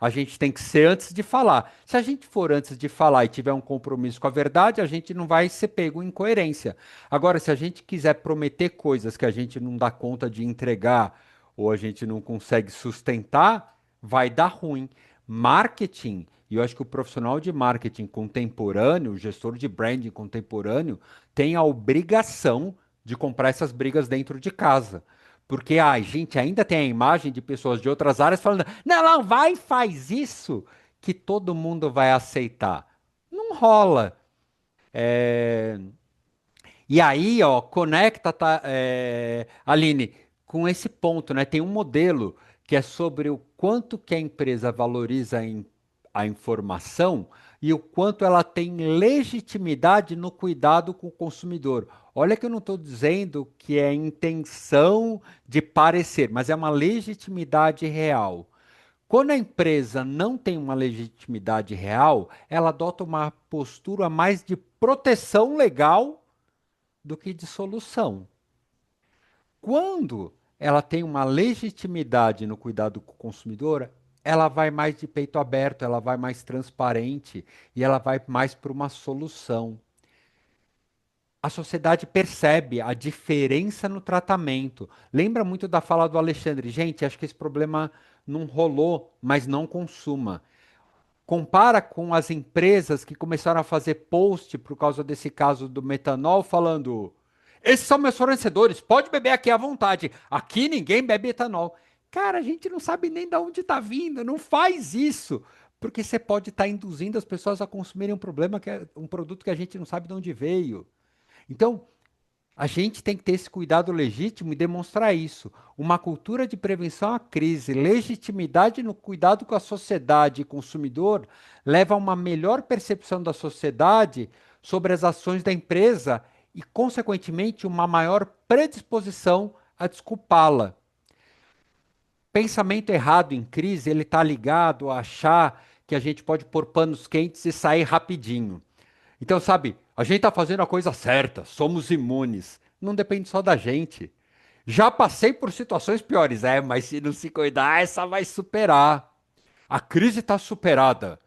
A gente tem que ser antes de falar. Se a gente for antes de falar e tiver um compromisso com a verdade, a gente não vai ser pego em incoerência. Agora, se a gente quiser prometer coisas que a gente não dá conta de entregar ou a gente não consegue sustentar, vai dar ruim. Marketing, e eu acho que o profissional de marketing contemporâneo, o gestor de branding contemporâneo, tem a obrigação de comprar essas brigas dentro de casa. Porque a gente ainda tem a imagem de pessoas de outras áreas falando: não, não, vai e faz isso que todo mundo vai aceitar. Não rola. É, E aí, ó, conecta, tá, Aline, com esse ponto, né? Tem um modelo que é sobre o quanto que a empresa valoriza a informação e o quanto ela tem legitimidade no cuidado com o consumidor. Olha que eu não estou dizendo que é intenção de parecer, mas é uma legitimidade real. Quando a empresa não tem uma legitimidade real, ela adota uma postura mais de proteção legal do que de solução. Quando ela tem uma legitimidade no cuidado com o consumidor, ela vai mais de peito aberto, ela vai mais transparente e ela vai mais para uma solução. A sociedade percebe a diferença no tratamento. Lembra muito da fala do Alexandre. Gente, acho que esse problema não rolou, mas não consuma. Compara com as empresas que começaram a fazer post por causa desse caso do metanol, falando: esses são meus fornecedores, pode beber aqui à vontade. Aqui ninguém bebe etanol. Cara, a gente não sabe nem de onde está vindo, não faz isso. Porque você pode estar induzindo as pessoas a consumirem um problema que é um produto que a gente não sabe de onde veio. Então, A gente tem que ter esse cuidado legítimo e demonstrar isso. Uma cultura de prevenção à crise, legitimidade no cuidado com a sociedade e consumidor, leva a uma melhor percepção da sociedade sobre as ações da empresa e, consequentemente, uma maior predisposição a desculpá-la. Pensamento errado em crise, ele está ligado a achar que a gente pode pôr panos quentes e sair rapidinho. Então, sabe, a gente está fazendo a coisa certa, somos imunes. Não depende só da gente. Já passei por situações piores, mas se não se cuidar, essa vai superar. A crise está superada.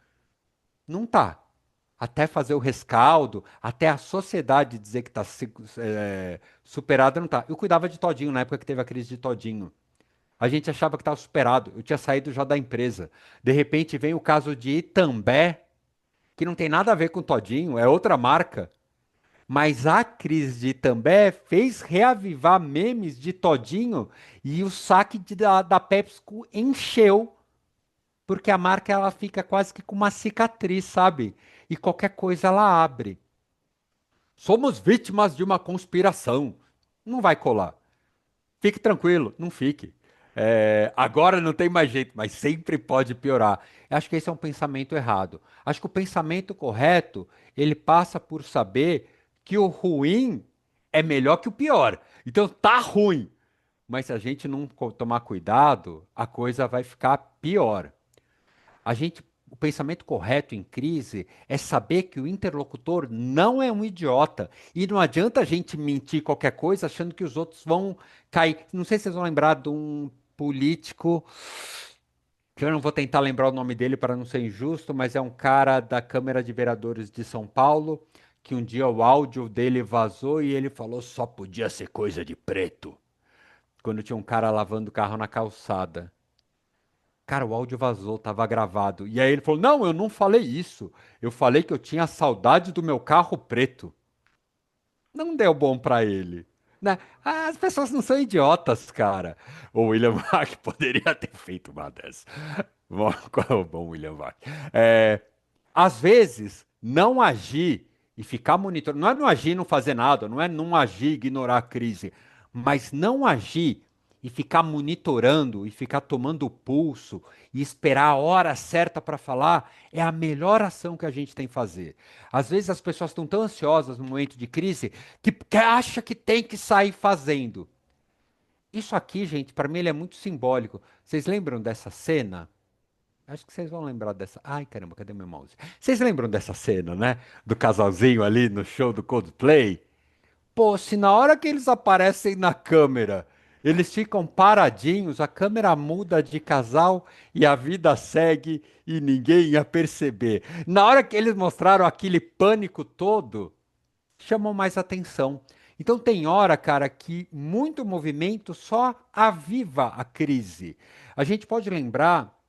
Não tá. Até fazer o rescaldo, até a sociedade dizer que está superada, não tá. Eu cuidava de Todinho na época que teve a crise de Todinho. A gente achava que estava superado. Eu tinha saído já da empresa. De repente vem o caso de Itambé, que não tem nada a ver com Todinho, é outra marca. Mas a crise de Itambé fez reavivar memes de Todinho e o saque da PepsiCo encheu, porque a marca ela fica quase que com uma cicatriz, sabe? E qualquer coisa ela abre. Somos vítimas de uma conspiração. Não vai colar. Fique tranquilo, não fique. Agora não tem mais jeito, mas sempre pode piorar. Eu acho que esse é um pensamento errado. Acho que o pensamento correto, ele passa por saber que o ruim é melhor que o pior. Então tá ruim, mas se a gente não tomar cuidado, a coisa vai ficar pior. O pensamento correto em crise é saber que o interlocutor não é um idiota. E não adianta a gente mentir qualquer coisa achando que os outros vão cair. Não sei se vocês vão lembrar de um político, que eu não vou tentar lembrar o nome dele para não ser injusto, mas é um cara da Câmara de Vereadores de São Paulo, que um dia o áudio dele vazou e ele falou só podia ser coisa de preto. Quando tinha um cara lavando o carro na calçada. Cara, o áudio vazou, tava gravado. E aí ele falou: Não, eu não falei isso. Eu falei que eu tinha saudade do meu carro preto. Não deu bom pra ele. Né? As pessoas não são idiotas, cara. O William Vac poderia ter feito uma dessa. Bom, qual é o bom William Vac? É, às vezes, não agir e ficar monitorando. Não é não agir e não fazer nada, não é não agir e ignorar a crise, mas não agir e ficar monitorando e ficar tomando o pulso e esperar a hora certa para falar é a melhor ação que a gente tem que fazer. Às vezes as pessoas estão tão ansiosas no momento de crise que acha que tem que sair fazendo. Isso aqui, gente, para mim ele é muito simbólico. Vocês lembram dessa cena? Acho que vocês vão lembrar dessa. Ai, caramba, cadê meu mouse? Vocês lembram dessa cena, né? Do casalzinho ali no show do Coldplay? Pô, se na hora que eles aparecem na câmera, eles ficam paradinhos, a câmera muda de casal e a vida segue e ninguém ia perceber. Na hora que eles mostraram aquele pânico todo, chamam mais atenção. Então tem hora, cara, que muito movimento só aviva a crise. A gente pode lembrar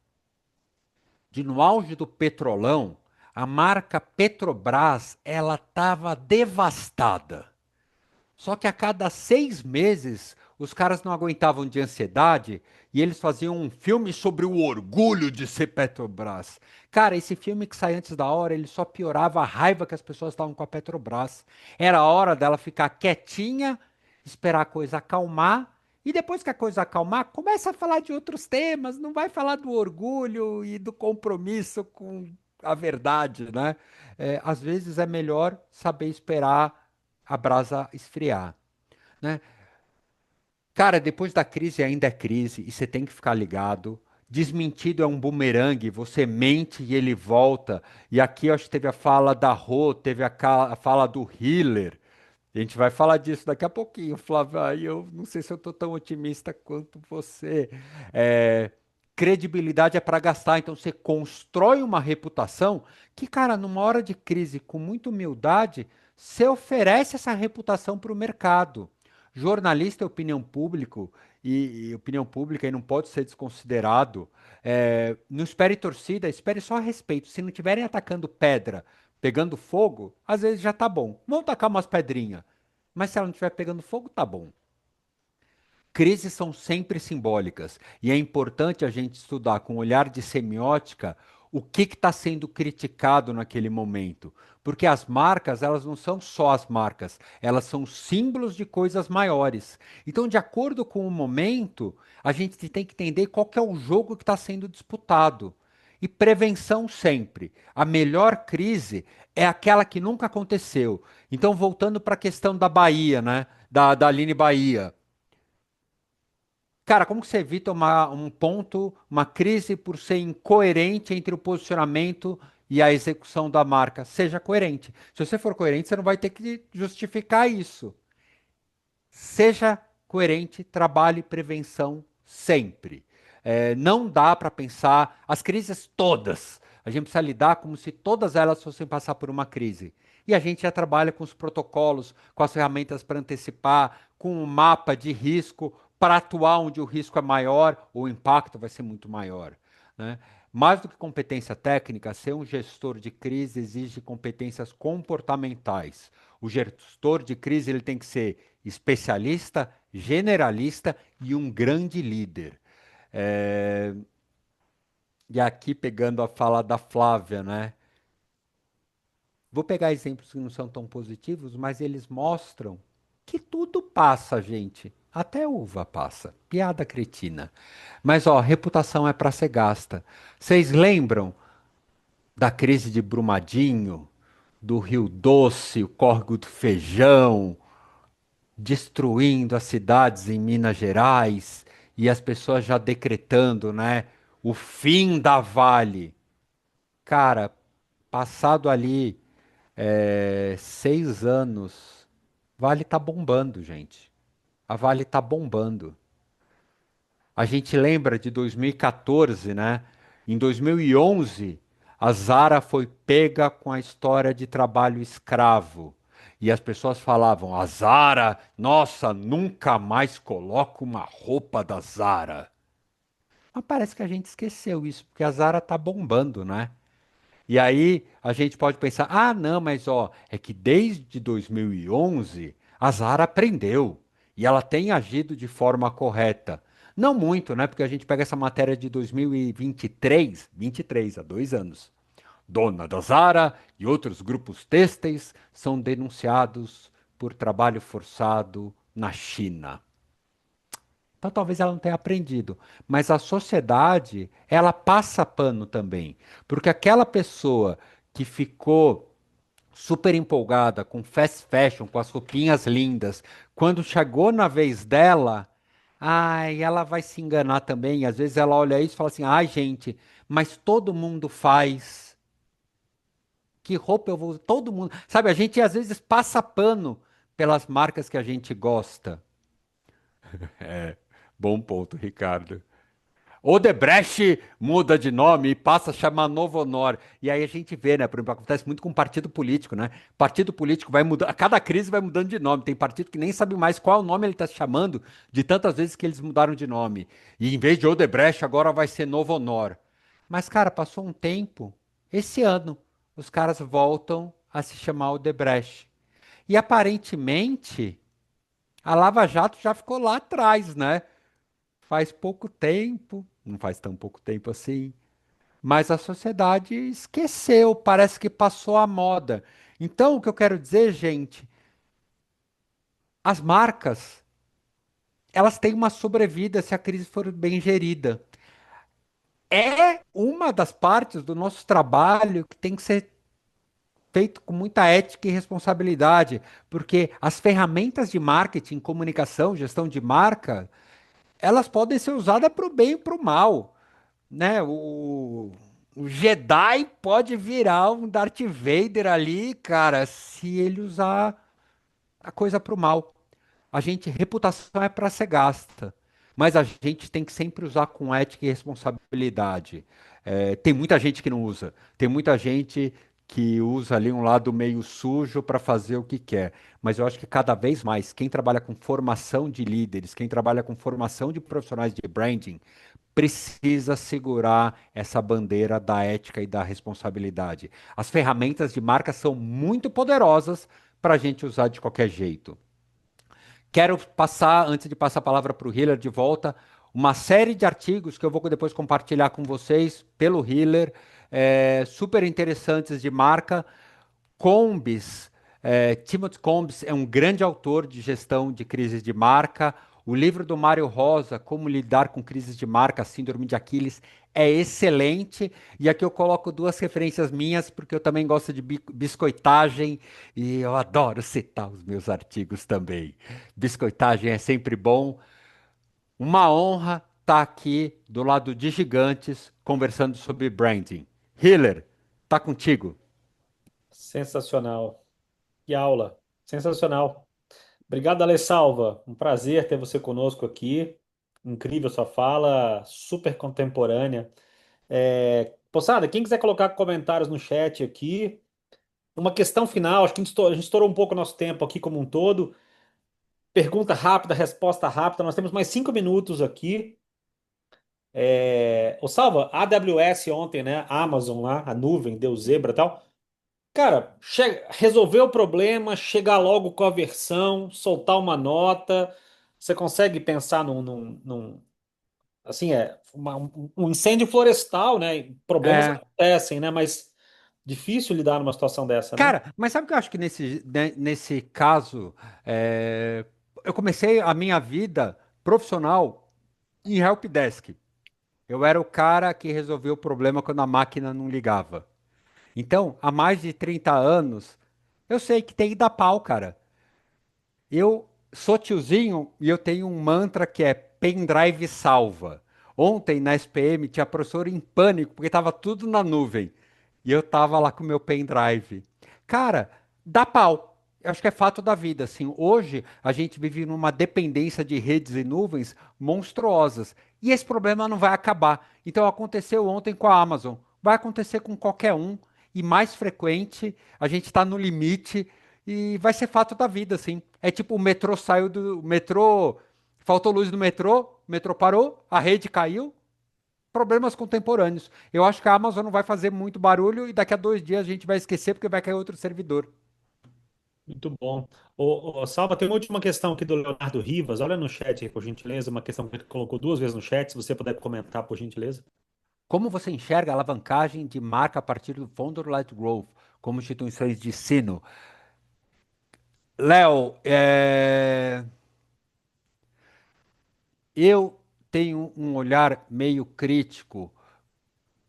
de no auge do petrolão, a marca Petrobras, ela estava devastada. Só que a cada 6 meses, os caras não aguentavam de ansiedade e eles faziam um filme sobre o orgulho de ser Petrobras. Cara, esse filme que sai antes da hora, ele só piorava a raiva que as pessoas estavam com a Petrobras. Era a hora dela ficar quietinha, esperar a coisa acalmar. E depois que a coisa acalmar, começa a falar de outros temas, não vai falar do orgulho e do compromisso com a verdade, né? Às vezes é melhor saber esperar a brasa esfriar, né? Cara, depois da crise ainda é crise e você tem que ficar ligado. Desmentido é um bumerangue, você mente e ele volta. E aqui eu acho que teve a fala da Rô, teve a fala do Hiller. A gente vai falar disso daqui a pouquinho, Flávio. Aí eu não sei se eu tô tão otimista quanto você. É, credibilidade é para gastar, então você constrói uma reputação que, cara, numa hora de crise, com muita humildade, você oferece essa reputação para o mercado. Jornalista é opinião público e opinião pública e não pode ser desconsiderado. Não espere torcida, espere só respeito. Se não estiverem atacando pedra, pegando fogo, às vezes já tá bom. Vão tacar umas pedrinhas. Mas se ela não estiver pegando fogo, tá bom. Crises são sempre simbólicas e é importante a gente estudar com um olhar de semiótica o que está sendo criticado naquele momento. Porque as marcas, elas não são só as marcas, elas são símbolos de coisas maiores. Então, de acordo com o momento, a gente tem que entender qual que é o jogo que está sendo disputado. E prevenção sempre. A melhor crise é aquela que nunca aconteceu. Então, voltando para a questão da Bahia, né? Da Aline Bahia. Cara, como que você evita um ponto, uma crise por ser incoerente entre o posicionamento e a execução da marca? Seja coerente. Se você for coerente, você não vai ter que justificar isso. Seja coerente, trabalhe prevenção sempre. Não dá para pensar as crises todas. A gente precisa lidar como se todas elas fossem passar por uma crise. E a gente já trabalha com os protocolos, com as ferramentas para antecipar, com um mapa de risco para atuar onde o risco é maior, o impacto vai ser muito maior, né? Mais do que competência técnica, ser um gestor de crise exige competências comportamentais. O gestor de crise ele tem que ser especialista, generalista e um grande líder. É, E aqui pegando a fala da Flávia, né? Vou pegar exemplos que não são tão positivos, mas eles mostram que tudo passa, gente. Até uva passa. Piada cretina. Mas, ó, reputação é para ser gasta. Vocês lembram da crise de Brumadinho, do Rio Doce, o córrego do Feijão, destruindo as cidades em Minas Gerais e as pessoas já decretando, né, o fim da Vale. Cara, passado ali 6 anos, Vale tá bombando, gente. A Vale tá bombando. A gente lembra de 2014, né? Em 2011, a Zara foi pega com a história de trabalho escravo. E as pessoas falavam: a Zara, nossa, nunca mais coloco uma roupa da Zara. Mas parece que a gente esqueceu isso, porque a Zara tá bombando, né? E aí a gente pode pensar: ah, não, mas ó, é que desde 2011 a Zara aprendeu e ela tem agido de forma correta. Não muito, né? Porque a gente pega essa matéria de 2023, 23, há 2 anos. Dona da Zara e outros grupos têxteis são denunciados por trabalho forçado na China. Então talvez ela não tenha aprendido, mas a sociedade, ela passa pano também, porque aquela pessoa que ficou super empolgada com fast fashion, com as roupinhas lindas, quando chegou na vez dela, ai, ela vai se enganar também. Às vezes ela olha isso e fala assim: ai, gente, mas todo mundo faz. Que roupa eu vou usar? Todo mundo. Sabe, a gente às vezes passa pano pelas marcas que a gente gosta. Bom ponto, Ricardo. Odebrecht muda de nome e passa a chamar Novo Honor. E aí a gente vê, né? Por exemplo, acontece muito com partido político, né? Partido político vai mudando, a cada crise vai mudando de nome. Tem partido que nem sabe mais qual nome ele está chamando, de tantas vezes que eles mudaram de nome. E em vez de Odebrecht, agora vai ser Novo Honor. Mas, cara, passou um tempo. Esse ano, os caras voltam a se chamar Odebrecht. E aparentemente, a Lava Jato já ficou lá atrás, né? Faz pouco tempo, não faz tão pouco tempo assim, mas a sociedade esqueceu, parece que passou a moda. Então, o que eu quero dizer, gente, as marcas, elas têm uma sobrevida se a crise for bem gerida. É uma das partes do nosso trabalho que tem que ser feito com muita ética e responsabilidade, porque as ferramentas de marketing, comunicação, gestão de marca, elas podem ser usadas para o bem e para o mal. Né? O Jedi pode virar um Darth Vader ali, cara, se ele usar a coisa pro mal. A gente, reputação é para ser gasta, mas a gente tem que sempre usar com ética e responsabilidade. Tem muita gente que não usa, tem muita gente que usa ali um lado meio sujo para fazer o que quer. Mas eu acho que cada vez mais, quem trabalha com formação de líderes, quem trabalha com formação de profissionais de branding, precisa segurar essa bandeira da ética e da responsabilidade. As ferramentas de marca são muito poderosas para a gente usar de qualquer jeito. Quero passar, antes de passar a palavra para o Hiller de volta, uma série de artigos que eu vou depois compartilhar com vocês pelo Hiller, super interessantes de marca. Combs, Timothy Combs é um grande autor de gestão de crises de marca. O livro do Mário Rosa, Como Lidar com Crises de Marca, Síndrome de Aquiles, é excelente. E aqui eu coloco duas referências minhas, porque eu também gosto de biscoitagem e eu adoro citar os meus artigos também. Biscoitagem é sempre bom. Uma honra estar aqui do lado de gigantes, conversando sobre branding. Hiller, tá contigo. Sensacional. Que aula. Sensacional. Obrigado, Alessalva. Um prazer ter você conosco aqui. Incrível sua fala, super contemporânea. Poçada, quem quiser colocar comentários no chat aqui, uma questão final, acho que a gente estourou um pouco o nosso tempo aqui como um todo. Pergunta rápida, resposta rápida. Nós temos mais 5 minutos aqui. Ô, Salva, a AWS ontem, né? A Amazon lá, a nuvem, deu zebra e tal. Cara, resolver o problema, chegar logo com a versão, soltar uma nota. Você consegue pensar assim, um incêndio florestal, né? Problemas É, acontecem, né? Mas difícil lidar numa situação dessa, né? cara, mas sabe o que eu acho que nesse caso, é, eu comecei a minha vida profissional em helpdesk. Eu era o cara que resolveu o problema quando a máquina não ligava. Então, há mais de 30 anos, eu sei que tem que dar pau, cara. Eu sou tiozinho e eu tenho um mantra que é pendrive salva. Ontem na SPM tinha professor em pânico porque estava tudo na nuvem e eu tava lá com o meu pendrive. Cara, dá pau. Eu acho que é fato da vida, assim. Hoje a gente vive numa dependência de redes e nuvens monstruosas e esse problema não vai acabar. Então aconteceu ontem com a Amazon, vai acontecer com qualquer um e mais frequente. A gente está no limite e vai ser fato da vida, assim. É tipo, o metrô saiu do. O metrô. Faltou luz no metrô, o metrô parou, a rede caiu. Problemas contemporâneos. Eu acho que a Amazon não vai fazer muito barulho e daqui a 2 dias a gente vai esquecer porque vai cair outro servidor. Muito bom. Salva, tem uma última questão aqui do Leonardo Rivas. Olha no chat aí, por gentileza. Uma questão que ele colocou 2 vezes no chat. Se você puder comentar, por gentileza. Como você enxerga a alavancagem de marca a partir do Founder-led Growth como instituições de ensino? Léo, eu tenho um olhar meio crítico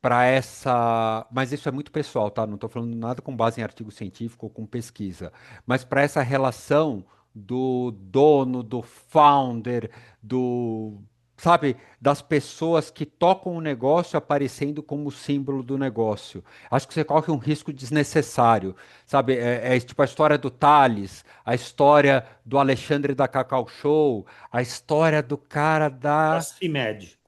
para essa. Mas isso é muito pessoal, tá? Não estou falando nada com base em artigo científico ou com pesquisa. Mas para essa relação do dono, do founder, do. Sabe, das pessoas que tocam o negócio aparecendo como símbolo do negócio. Acho que você corre um risco desnecessário. Sabe, é tipo a história do Thales, a história do Alexandre da Cacau Show, a história do cara Da da. CIMED.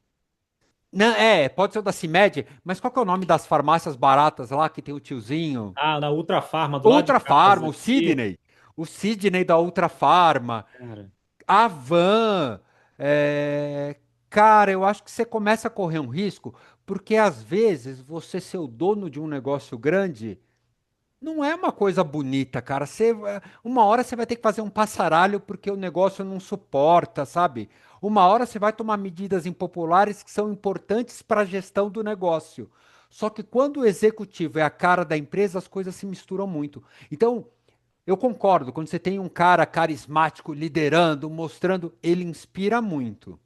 Não, pode ser o da CIMED, mas qual que é o nome das farmácias baratas lá que tem o tiozinho? Ah, na Ultra Farma, do lado de Ultra casa Farma, o aqui. Sidney. O Sidney da Ultra Farma. Cara, A Van. é, Cara, eu acho que você começa a correr um risco, porque às vezes você ser o dono de um negócio grande não é uma coisa bonita, cara. Uma hora você vai ter que fazer um passaralho porque o negócio não suporta, sabe? Uma hora você vai tomar medidas impopulares que são importantes para a gestão do negócio. Só que quando o executivo é a cara da empresa, as coisas se misturam muito. Então, eu concordo, quando você tem um cara carismático liderando, mostrando, ele inspira muito.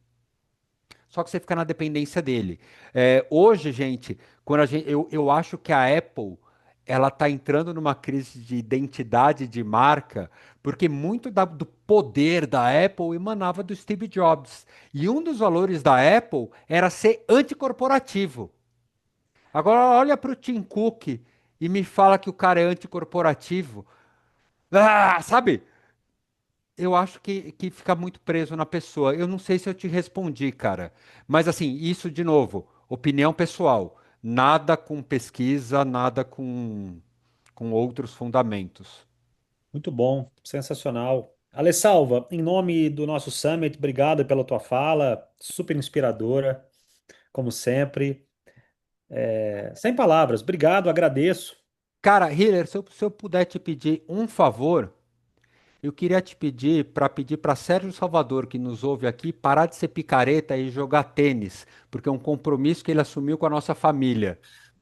Só que você fica na dependência dele. Hoje, gente, eu acho que a Apple ela está entrando numa crise de identidade de marca, porque muito do poder da Apple emanava do Steve Jobs. E um dos valores da Apple era ser anticorporativo. Agora, olha para o Tim Cook e me fala que o cara é anticorporativo. Ah, sabe? Eu acho que fica muito preso na pessoa. Eu não sei se eu te respondi, cara. Mas assim, isso de novo, opinião pessoal. Nada com pesquisa, nada com outros fundamentos. muito bom, sensacional. Alessalva, em nome do nosso Summit, obrigado pela tua fala, super inspiradora, como sempre. Sem palavras, obrigado, agradeço. Cara, Hiller, se eu puder te pedir um favor, eu queria te pedir para Sérgio Salvador, que nos ouve aqui, parar de ser picareta e jogar tênis, porque é um compromisso que ele assumiu com a nossa família.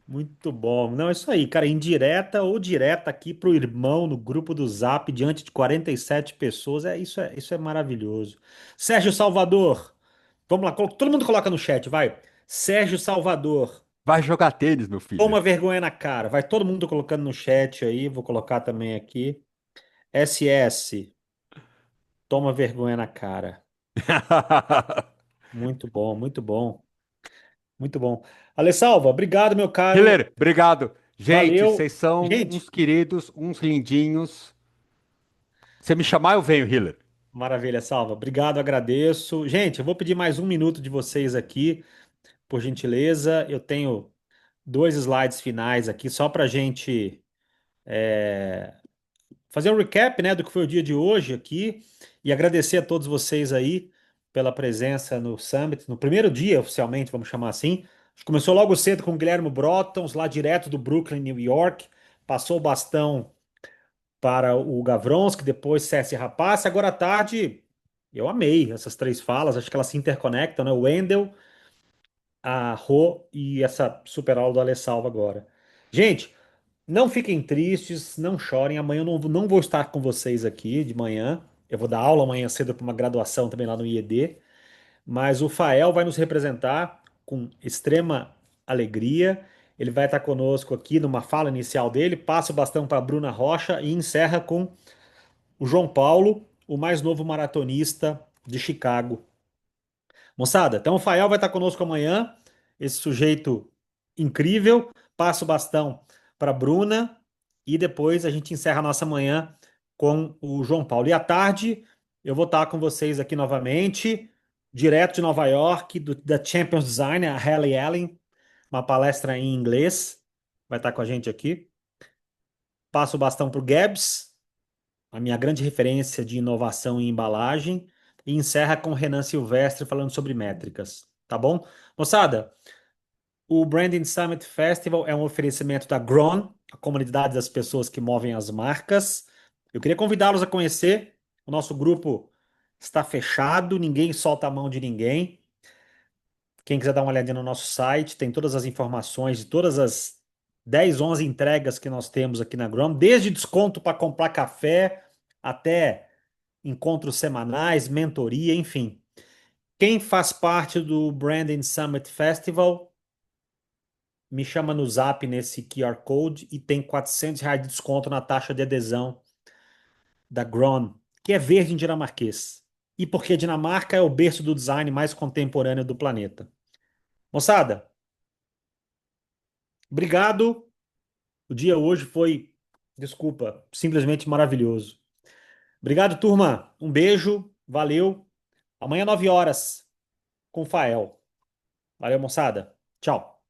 Muito bom. Não, é isso aí, cara. Indireta ou direta aqui pro irmão no grupo do Zap, diante de 47 pessoas. Isso é maravilhoso. Sérgio Salvador. Vamos lá, todo mundo coloca no chat, vai. Sérgio Salvador. Vai jogar tênis, meu filho. Toma vergonha na cara. Vai todo mundo colocando no chat aí. Vou colocar também aqui. SS. Toma vergonha na cara. Muito bom, muito bom, muito bom. Alessalva, obrigado, meu caro. Hiller, obrigado. Gente, Valeu. vocês são uns Gente, queridos, uns lindinhos. Se me chamar, eu venho, Hiller. maravilha, Salva. Obrigado, agradeço. Gente, eu vou pedir mais um minuto de vocês aqui, por gentileza. Eu tenho dois slides finais aqui, só para a gente fazer um recap, né, do que foi o dia de hoje aqui e agradecer a todos vocês aí pela presença no Summit, no primeiro dia, oficialmente, vamos chamar assim. A gente começou logo cedo com o Guilherme Brotons, lá direto do Brooklyn, New York. Passou o bastão para o Gavronski, depois César Rapaz. Agora à tarde, eu amei essas três falas, acho que elas se interconectam, né? O Wendel, a Rô e essa super aula do Alessalva agora. Gente, não fiquem tristes, não chorem. Amanhã eu não vou estar com vocês aqui de manhã. Eu vou dar aula amanhã cedo para uma graduação também lá no IED. Mas o Fael vai nos representar com extrema alegria. Ele vai estar conosco aqui numa fala inicial dele, passa o bastão para a Bruna Rocha e encerra com o João Paulo, o mais novo maratonista de Chicago. Moçada, então o Fael vai estar conosco amanhã, esse sujeito incrível. Passa o bastão para a Bruna e depois a gente encerra a nossa manhã com o João Paulo. E à tarde eu vou estar com vocês aqui novamente, direto de Nova York, da Champions Design, a Halle Allen, uma palestra em inglês, vai estar com a gente aqui. Passo o bastão para o Gabs, a minha grande referência de inovação em embalagem, e encerra com o Renan Silvestre falando sobre métricas, tá bom? Moçada, o Branding Summit Festival é um oferecimento da Grown, a comunidade das pessoas que movem as marcas. Eu queria convidá-los a conhecer. O nosso grupo está fechado, ninguém solta a mão de ninguém. Quem quiser dar uma olhadinha no nosso site, tem todas as informações de todas as 10, 11 entregas que nós temos aqui na Grown, desde desconto para comprar café até encontros semanais, mentoria, enfim. Quem faz parte do Branding Summit Festival, me chama no Zap nesse QR Code e tem R$ 400 de desconto na taxa de adesão da Gron, que é verde em dinamarquês. E porque a Dinamarca é o berço do design mais contemporâneo do planeta. Moçada, obrigado. O dia hoje foi, desculpa, simplesmente maravilhoso. Obrigado, turma. Um beijo, valeu. Amanhã, 9 horas, com o Fael. Valeu, moçada. Tchau.